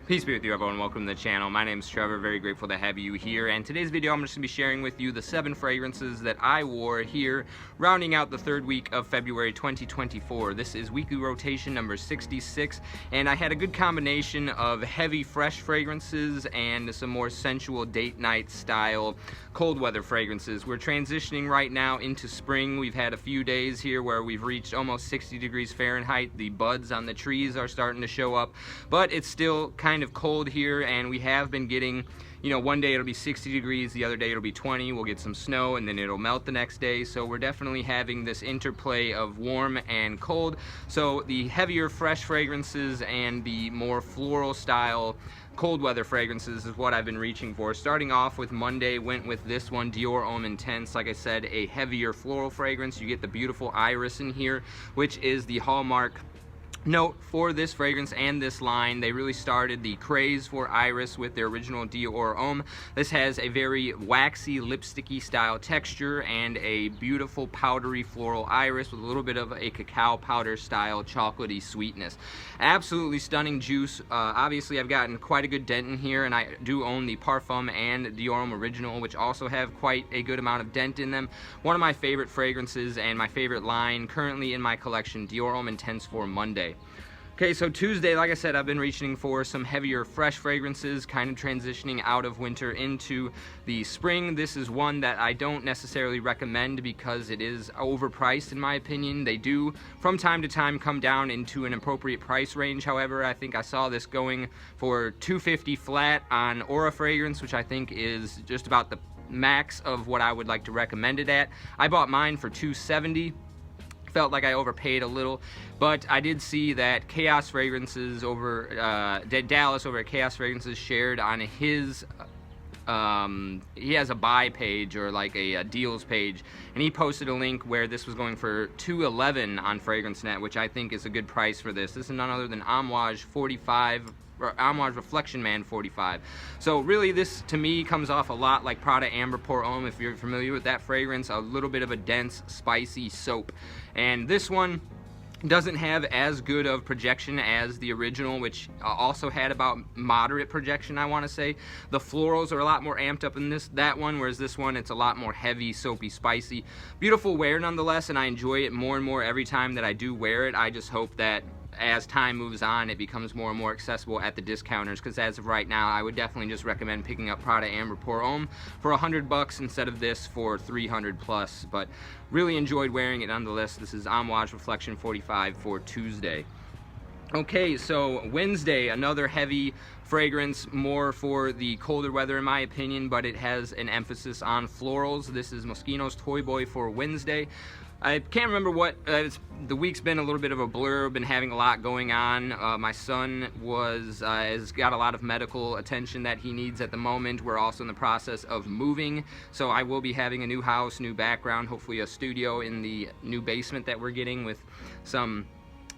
Peace be with you, everyone. Welcome to the channel. My name is Trevor. Very grateful to have you here. And today's video, I'm just going to be sharing with you the 7 fragrances that I wore here, rounding out the 3rd week of February 2024. This is weekly rotation number 66, and I had a good combination of heavy, fresh fragrances and some more sensual date night style cold weather fragrances. We're transitioning right now into spring. We've had a few days here where we've reached almost 60 degrees Fahrenheit. The buds on the trees are starting to show up, but it's still kind of cold here, and we have been getting, you know, one day it'll be 60 degrees, the other day it'll be 20, we'll get some snow, and then it'll melt the next day. So we're definitely having this interplay of warm and cold. So the heavier fresh fragrances and the more floral style cold weather fragrances is what I've been reaching for. Starting off with Monday, went with this one, Dior Homme Intense. Like I said, a heavier floral fragrance. You get the beautiful iris in here, which is the hallmark note for this fragrance and this line. They really started the craze for iris with their original Dior Homme. This has a very waxy, lipsticky style texture and a beautiful powdery floral iris with a little bit of a cacao powder style chocolatey sweetness. Absolutely stunning juice. Obviously, I've gotten quite a good dent in here, and I do own the Parfum and Dior Homme Original, which also have quite a good amount of dent in them. One of my favorite fragrances and my favorite line currently in my collection, Dior Homme Intense for Monday. Okay, so Tuesday, like I said, I've been reaching for some heavier, fresh fragrances, kind of transitioning out of winter into the spring. This is one that I don't necessarily recommend because it is overpriced in my opinion. They do, from time to time, come down into an appropriate price range. However, I think I saw this going for $250 flat on Aura Fragrance, which I think is just about the max of what I would like to recommend it at. I bought mine for $270. Felt like I overpaid a little, but I did see that Chaos Fragrances over Dallas over at Chaos Fragrances shared on his he has a buy page or like a deals page, and he posted a link where this was going for $211 on FragranceNet, which I think is a good price for this. This is none other than Amouage 45 or Amouage Reflection Man 45. So really, this to me comes off a lot like Prada Amber Pour Homme, if you're familiar with that fragrance. A little bit of a dense, spicy soap. And this one doesn't have as good of projection as the original, which also had about moderate projection, I want to say. The florals are a lot more amped up in that one, whereas this one, it's a lot more heavy, soapy, spicy. Beautiful wear nonetheless, and I enjoy it more and more every time that I do wear it. I just hope that as time moves on, it becomes more and more accessible at the discounters, because as of right now, I would definitely just recommend picking up Prada Amber Pour Homme for $100 instead of this for $300 plus. But really enjoyed wearing it nonetheless. This is Amouage Reflection 45 for Tuesday. Okay, so Wednesday, another heavy fragrance, more for the colder weather in my opinion, but it has an emphasis on florals. This is Moschino Toy Boy for Wednesday. I can't remember what, the week's been a little bit of a blur, been having a lot going on. My son has got a lot of medical attention that he needs at the moment. We're also in the process of moving, so I will be having a new house, new background, hopefully a studio in the new basement that we're getting with some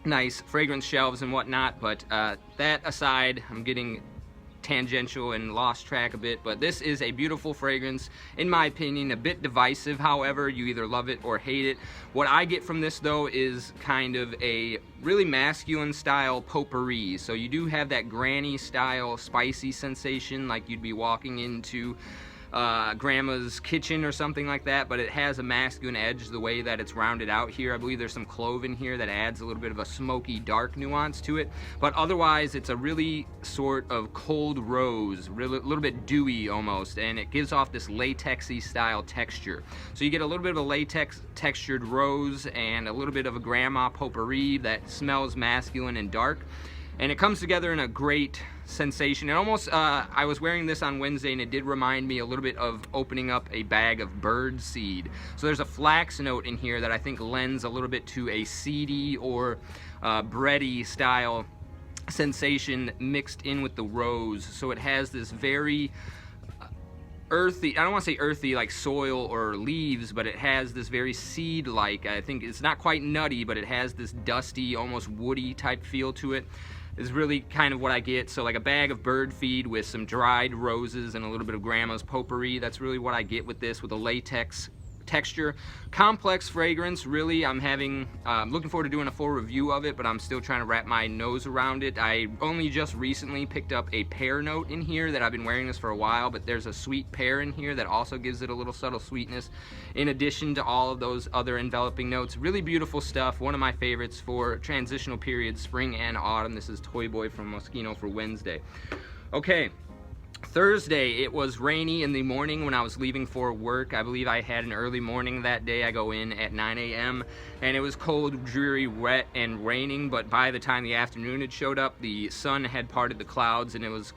nice fragrance shelves and whatnot. But that aside, I'm getting tangential and lost track a bit, but this is a beautiful fragrance in my opinion. A bit divisive, however, you either love it or hate it. What I get from this though is kind of a really masculine style potpourri. So you do have that granny style spicy sensation, like you'd be walking into grandma's kitchen or something like that, but it has a masculine edge the way that it's rounded out here. I believe there's some clove in here that adds a little bit of a smoky dark nuance to it, but otherwise it's a really sort of cold rose, really a little bit dewy almost, and it gives off this latexy style texture. So you get a little bit of a latex textured rose and a little bit of a grandma potpourri that smells masculine and dark, and it comes together in a great sensation. It almost, I was wearing this on Wednesday, and it did remind me a little bit of opening up a bag of bird seed. So there's a flax note in here that I think lends a little bit to a seedy or bready style sensation mixed in with the rose. So it has this very earthy, I don't want to say earthy like soil or leaves, but it has this very seed-like, I think it's not quite nutty, but it has this dusty, almost woody type feel to it. Is really kind of what I get. So like a bag of bird feed with some dried roses and a little bit of grandma's potpourri. That's really what I get with this, with a latex texture. Complex fragrance, really. I'm looking forward to doing a full review of it, but I'm still trying to wrap my nose around it. I only just recently picked up a pear note in here that I've been wearing this for a while, but there's a sweet pear in here that also gives it a little subtle sweetness in addition to all of those other enveloping notes. Really beautiful stuff. One of my favorites for transitional periods, spring and autumn. This is Toy Boy from Moschino for Wednesday. Okay. Thursday, it was rainy in the morning when I was leaving for work. I believe I had an early morning that day. I go in at 9 a.m. and it was cold, dreary, wet, and raining, but by the time the afternoon had showed up, the sun had parted the clouds and it was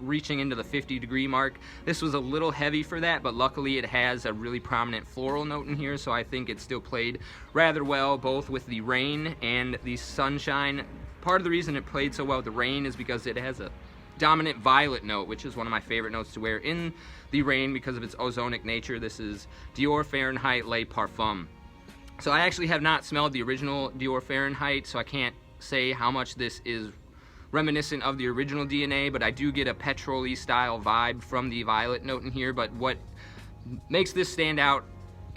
reaching into the 50-degree mark. This was a little heavy for that, but luckily it has a really prominent floral note in here, so I think it still played rather well, both with the rain and the sunshine. Part of the reason it played so well with the rain is because it has a dominant violet note, which is one of my favorite notes to wear in the rain because of its ozonic nature. This is Dior Fahrenheit Le Parfum. So I actually have not smelled the original Dior Fahrenheit, so I can't say how much this is reminiscent of the original DNA, but I do get a petrol-y style vibe from the violet note in here. But what makes this stand out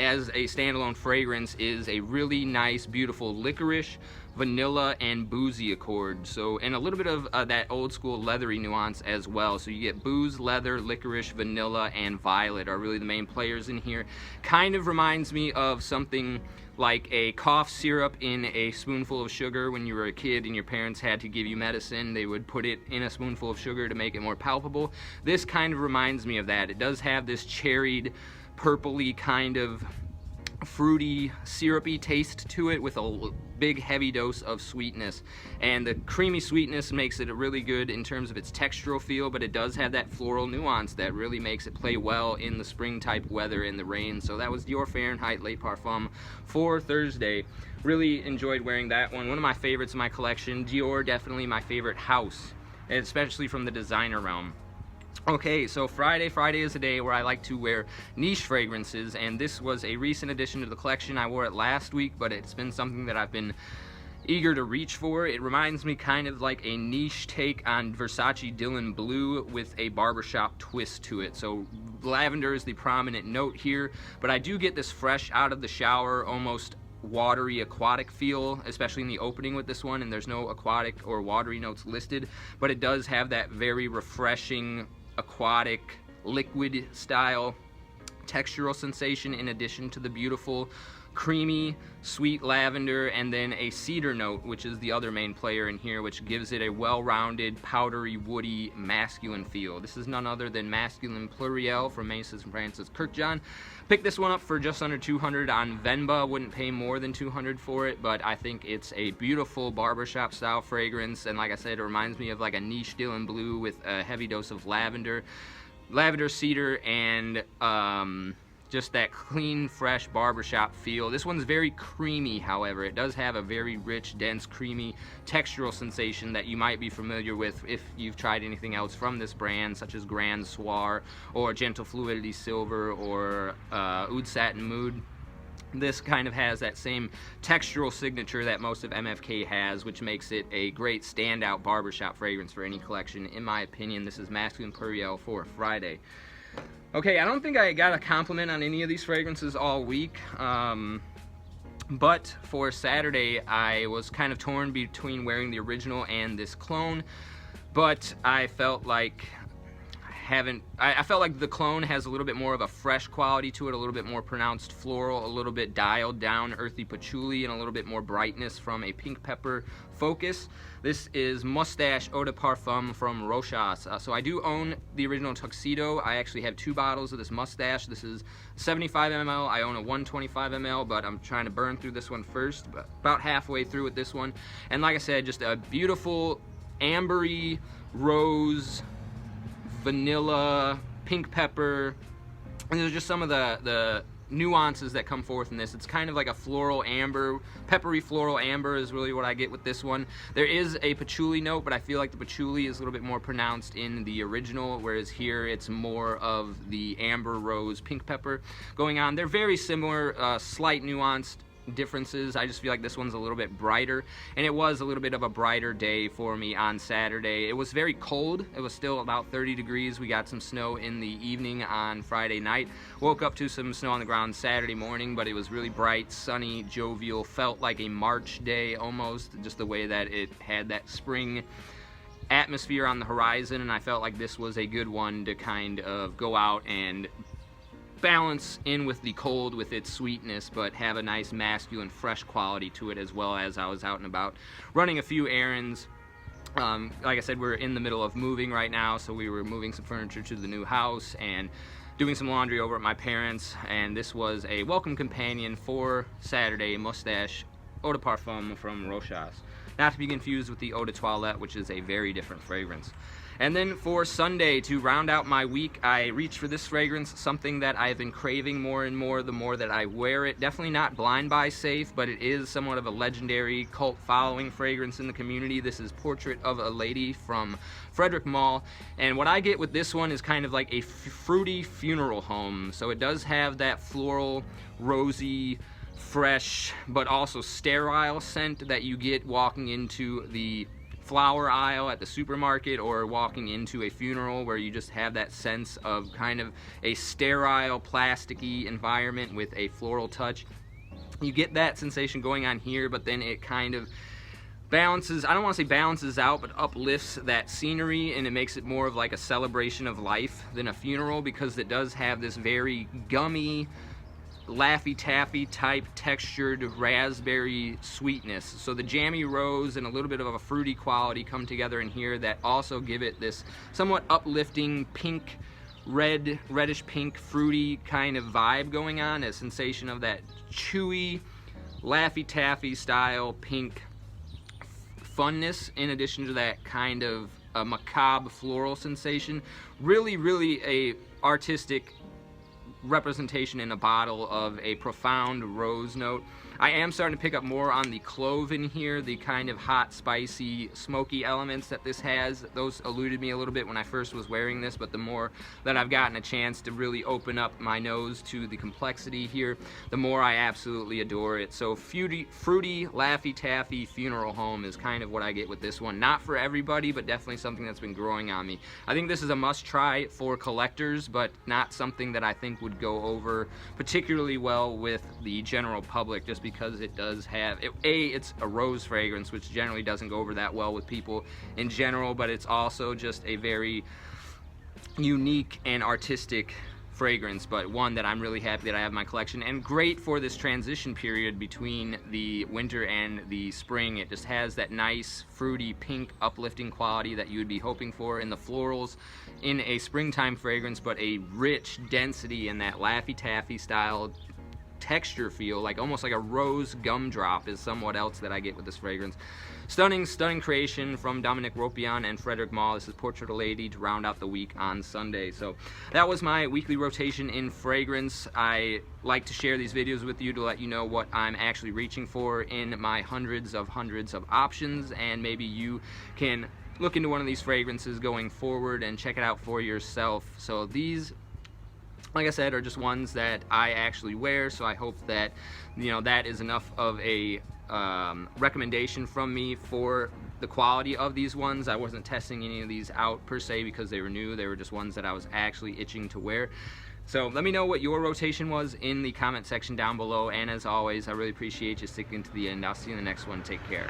as a standalone fragrance is a really nice, beautiful licorice, vanilla, and boozy accord. So, and a little bit of that old school leathery nuance as well. So you get booze, leather, licorice, vanilla, and violet are really the main players in here. Kind of reminds me of something like a cough syrup in a spoonful of sugar. When you were a kid and your parents had to give you medicine, they would put it in a spoonful of sugar to make it more palpable. This kind of reminds me of that. It does have this cherried, purpley kind of fruity, syrupy taste to it with a big heavy dose of sweetness, and the creamy sweetness makes it really good in terms of its textural feel, but it does have that floral nuance that really makes it play well in the spring type weather and the rain. So that was Dior Fahrenheit Le Parfum for Thursday. Really enjoyed wearing that one. One of my favorites in my collection. Dior, definitely my favorite house, especially from the designer realm. Okay, so Friday is a day where I like to wear niche fragrances, and this was a recent addition to the collection. I wore it last week, but it's been something that I've been eager to reach for. It reminds me kind of like a niche take on Versace Dylan Blue with a barbershop twist to it. So lavender is the prominent note here, but I do get this fresh out of the shower, almost watery aquatic feel, especially in the opening with this one, and there's no aquatic or watery notes listed, but it does have that very refreshing aquatic liquid style textural sensation, in addition to the beautiful creamy sweet lavender and then a cedar note, which is the other main player in here, which gives it a well-rounded, powdery, woody, masculine feel. This is none other than Masculin Pluriel from Macy's and Francis Kirkjohn. Picked this one up for just under $200 on Venba. Wouldn't pay more than $200 for it, but I think it's a beautiful barbershop style fragrance, and like I said, it reminds me of like a niche Dylan Blue with a heavy dose of lavender, cedar, and just that clean, fresh barbershop feel. This one's very creamy, however. It does have a very rich, dense, creamy textural sensation that you might be familiar with if you've tried anything else from this brand, such as Grand Soir or Gentle Fluidity Silver or Oud Satin Mood. This kind of has that same textural signature that most of MFK has, which makes it a great standout barbershop fragrance for any collection. In my opinion, this is Masculin Pluriel for Friday. Okay, I don't think I got a compliment on any of these fragrances all week, but for Saturday I was kind of torn between wearing the original and this clone, but I felt like I felt like the clone has a little bit more of a fresh quality to it, a little bit more pronounced floral, a little bit dialed down earthy patchouli, and a little bit more brightness from a pink pepper focus. This is Moustache Eau de Parfum from Rochas. So I do own the original Tuxedo. I actually have 2 bottles of this Moustache. This is 75 ml. I own a 125 ml, but I'm trying to burn through this one first. About halfway through with this one. And like I said, just a beautiful ambery, rose, vanilla, pink pepper, and there's just some of the nuances that come forth in this. It's kind of like a floral amber, peppery floral amber is really what I get with this one. There is a patchouli note, but I feel like the patchouli is a little bit more pronounced in the original, whereas here it's more of the amber, rose, pink pepper going on. They're very similar, slight nuanced differences. I just feel like this one's a little bit brighter, and it was a little bit of a brighter day for me on Saturday. It was very cold. It was still about 30 degrees. We got some snow in the evening on Friday night. Woke up to some snow on the ground Saturday morning, but it was really bright, sunny, jovial. Felt like a March day almost, just the way that it had that spring atmosphere on the horizon, and I felt like this was a good one to kind of go out and balance in with the cold with its sweetness, but have a nice masculine fresh quality to it, as well as I was out and about running a few errands. Like I said, we're in the middle of moving right now, so we were moving some furniture to the new house and doing some laundry over at my parents', and this was a welcome companion for Saturday, Moustache Eau de Parfum from Rochas. Not to be confused with the Eau de Toilette, which is a very different fragrance. And then for Sunday, to round out my week, I reached for this fragrance, something that I've been craving more and more the more that I wear it. Definitely not blind buy safe, but it is somewhat of a legendary cult following fragrance in the community. This is Portrait of a Lady from Frederic Malle, and what I get with this one is kind of like a fruity funeral home. So it does have that floral, rosy, fresh, but also sterile scent that you get walking into the flower aisle at the supermarket, or walking into a funeral, where you just have that sense of kind of a sterile, plasticky environment with a floral touch. You get that sensation going on here, but then it kind of balances, I don't want to say balances out, but uplifts that scenery, and it makes it more of like a celebration of life than a funeral, because it does have this very gummy, Laffy Taffy type textured raspberry sweetness. So the jammy rose and a little bit of a fruity quality come together in here that also give it this somewhat uplifting pink, reddish pink, fruity kind of vibe going on, a sensation of that chewy, Laffy Taffy style pink funness, in addition to that kind of a macabre floral sensation. Really a artistic representation in a bottle of a profound rose note. I am starting to pick up more on the clove in here, the kind of hot, spicy, smoky elements that this has. Those eluded me a little bit when I first was wearing this, but the more that I've gotten a chance to really open up my nose to the complexity here, the more I absolutely adore it. So fruity, Laffy Taffy funeral home is kind of what I get with this one. Not for everybody, but definitely something that's been growing on me. I think this is a must try for collectors, but not something that I think would go over particularly well with the general public, just because it does have, it's a rose fragrance, which generally doesn't go over that well with people in general, but it's also just a very unique and artistic fragrance, but one that I'm really happy that I have in my collection, and great for this transition period between the winter and the spring. It just has that nice, fruity, pink, uplifting quality that you would be hoping for in the florals in a springtime fragrance, but a rich density in that Laffy Taffy style texture feel, like almost like a rose gumdrop is somewhat else that I get with this fragrance. Stunning creation from Dominique Ropion and Frederic Malle. This is Portrait of a Lady to round out the week on Sunday. So that was my weekly rotation in fragrance. I like to share these videos with you to let you know what I'm actually reaching for in my hundreds of options, and maybe you can look into one of these fragrances going forward and check it out for yourself. So these, like I said, are just ones that I actually wear, so I hope that, you know, that is enough of a recommendation from me for the quality of these ones. I wasn't testing any of these out per se because they were new. They were just ones that I was actually itching to wear. So let me know what your rotation was in the comment section down below, and as always, I really appreciate you sticking to the end. I'll see you in the next one. Take care.